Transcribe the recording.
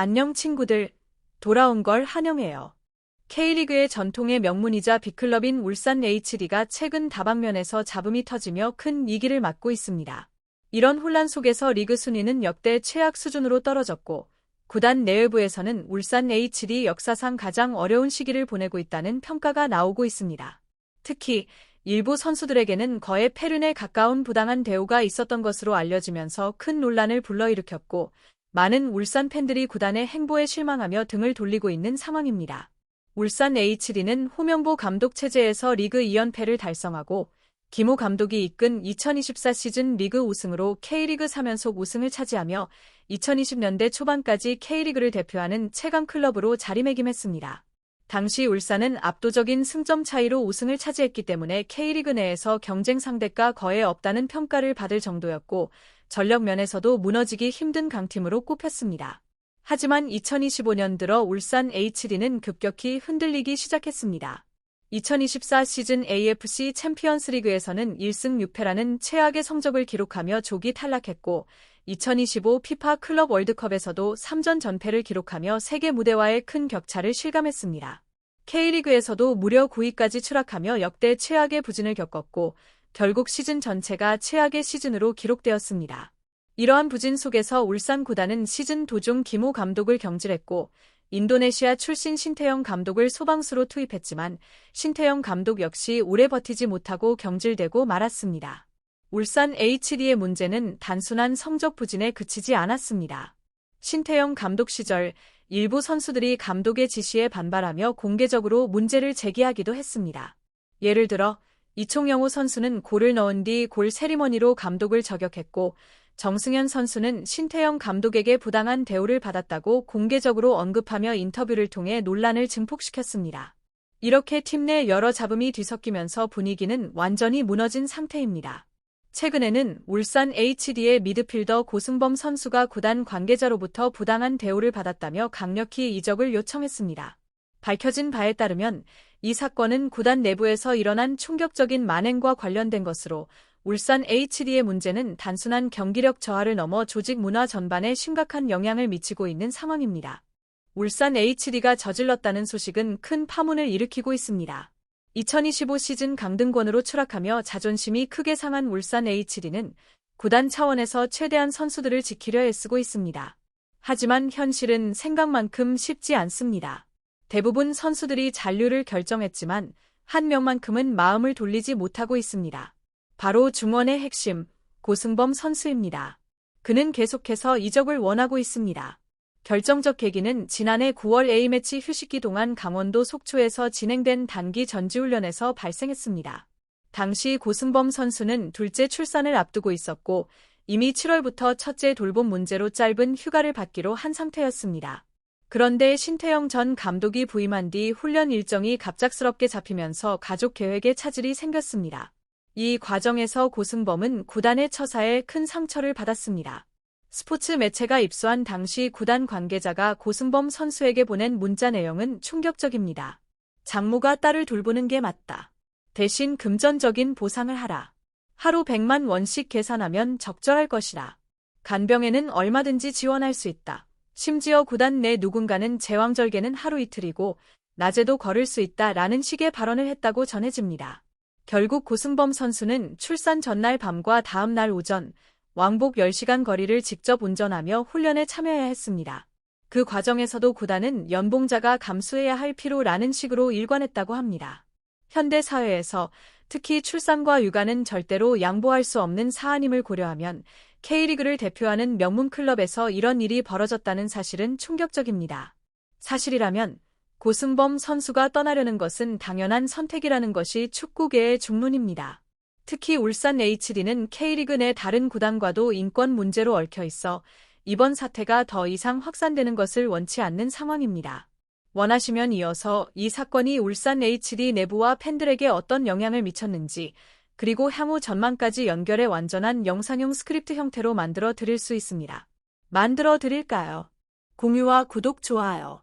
안녕 친구들, 돌아온 걸 환영해요. K리그의 전통의 명문이자 빅클럽인 울산 HD가 최근 다방면에서 잡음이 터지며 큰 위기를 맞고 있습니다. 이런 혼란 속에서 리그 순위는 역대 최악 수준으로 떨어졌고, 구단 내외부에서는 울산 HD 역사상 가장 어려운 시기를 보내고 있다는 평가가 나오고 있습니다. 특히 일부 선수들에게는 거의 패륜에 가까운 부당한 대우가 있었던 것으로 알려지면서 큰 논란을 불러일으켰고, 많은 울산 팬들이 구단의 행보에 실망하며 등을 돌리고 있는 상황입니다. 울산 HD는 홍명보 감독 체제에서 리그 2연패를 달성하고 김호 감독이 이끈 2024 시즌 리그 우승으로 K리그 3연속 우승을 차지하며 2020년대 초반까지 K리그를 대표하는 최강 클럽으로 자리매김했습니다. 당시 울산은 압도적인 승점 차이로 우승을 차지했기 때문에 K리그 내에서 경쟁 상대가 거의 없다는 평가를 받을 정도였고, 전력 면에서도 무너지기 힘든 강팀으로 꼽혔습니다. 하지만 2025년 들어 울산 HD는 급격히 흔들리기 시작했습니다. 2024 시즌 AFC 챔피언스 리그에서는 1승 6패라는 최악의 성적을 기록하며 조기 탈락했고, 2025 피파 클럽 월드컵에서도 3전 전패를 기록하며 세계 무대와의 큰 격차를 실감했습니다. K리그에서도 무려 9위까지 추락하며 역대 최악의 부진을 겪었고, 결국 시즌 전체가 최악의 시즌으로 기록되었습니다. 이러한 부진 속에서 울산 구단은 시즌 도중 김호 감독을 경질했고, 인도네시아 출신 신태영 감독을 소방수로 투입했지만 신태영 감독 역시 오래 버티지 못하고 경질되고 말았습니다. 울산 HD의 문제는 단순한 성적 부진에 그치지 않았습니다. 신태영 감독 시절 일부 선수들이 감독의 지시에 반발하며 공개적으로 문제를 제기하기도 했습니다. 예를 들어 이총영호 선수는 골을 넣은 뒤 골 세리머니로 감독을 저격했고, 정승현 선수는 신태영 감독에게 부당한 대우를 받았다고 공개적으로 언급하며 인터뷰를 통해 논란을 증폭시켰습니다. 이렇게 팀 내 여러 잡음이 뒤섞이면서 분위기는 완전히 무너진 상태입니다. 최근에는 울산 HD의 미드필더 고승범 선수가 구단 관계자로부터 부당한 대우를 받았다며 강력히 이적을 요청했습니다. 밝혀진 바에 따르면 이 사건은 구단 내부에서 일어난 충격적인 만행과 관련된 것으로, 울산 HD의 문제는 단순한 경기력 저하를 넘어 조직 문화 전반에 심각한 영향을 미치고 있는 상황입니다. 울산 HD가 저질렀다는 소식은 큰 파문을 일으키고 있습니다. 2025 시즌 강등권으로 추락하며 자존심이 크게 상한 울산 HD는 구단 차원에서 최대한 선수들을 지키려 애쓰고 있습니다. 하지만 현실은 생각만큼 쉽지 않습니다. 대부분 선수들이 잔류를 결정했지만 한 명만큼은 마음을 돌리지 못하고 있습니다. 바로 중원의 핵심, 고승범 선수입니다. 그는 계속해서 이적을 원하고 있습니다. 결정적 계기는 지난해 9월 A매치 휴식기 동안 강원도 속초에서 진행된 단기 전지훈련에서 발생했습니다. 당시 고승범 선수는 둘째 출산을 앞두고 있었고, 이미 7월부터 첫째 돌봄 문제로 짧은 휴가를 받기로 한 상태였습니다. 그런데 신태영 전 감독이 부임한 뒤 훈련 일정이 갑작스럽게 잡히면서 가족 계획에 차질이 생겼습니다. 이 과정에서 고승범은 구단의 처사에 큰 상처를 받았습니다. 스포츠 매체가 입수한 당시 구단 관계자가 고승범 선수에게 보낸 문자 내용은 충격적입니다. 장모가 딸을 돌보는 게 맞다. 대신 금전적인 보상을 하라. 하루 100만 원씩 계산하면 적절할 것이라. 간병에는 얼마든지 지원할 수 있다. 심지어 구단 내 누군가는 제왕절개는 하루 이틀이고 낮에도 걸을 수 있다라는 식의 발언을 했다고 전해집니다. 결국 고승범 선수는 출산 전날 밤과 다음 날 오전, 왕복 10시간 거리를 직접 운전하며 훈련에 참여해야 했습니다. 그 과정에서도 구단은 연봉자가 감수해야 할 피로라는 식으로 일관했다고 합니다. 현대 사회에서 특히 출산과 육아는 절대로 양보할 수 없는 사안임을 고려하면 K리그를 대표하는 명문 클럽에서 이런 일이 벌어졌다는 사실은 충격적입니다. 사실이라면 고승범 선수가 떠나려는 것은 당연한 선택이라는 것이 축구계의 중론입니다. 특히 울산 HD는 K리그 내 다른 구단과도 인권 문제로 얽혀 있어 이번 사태가 더 이상 확산되는 것을 원치 않는 상황입니다. 원하시면 이어서 이 사건이 울산 HD 내부와 팬들에게 어떤 영향을 미쳤는지, 그리고 향후 전망까지 연결해 완전한 영상용 스크립트 형태로 만들어 드릴 수 있습니다. 만들어 드릴까요? 공유와 구독, 좋아요.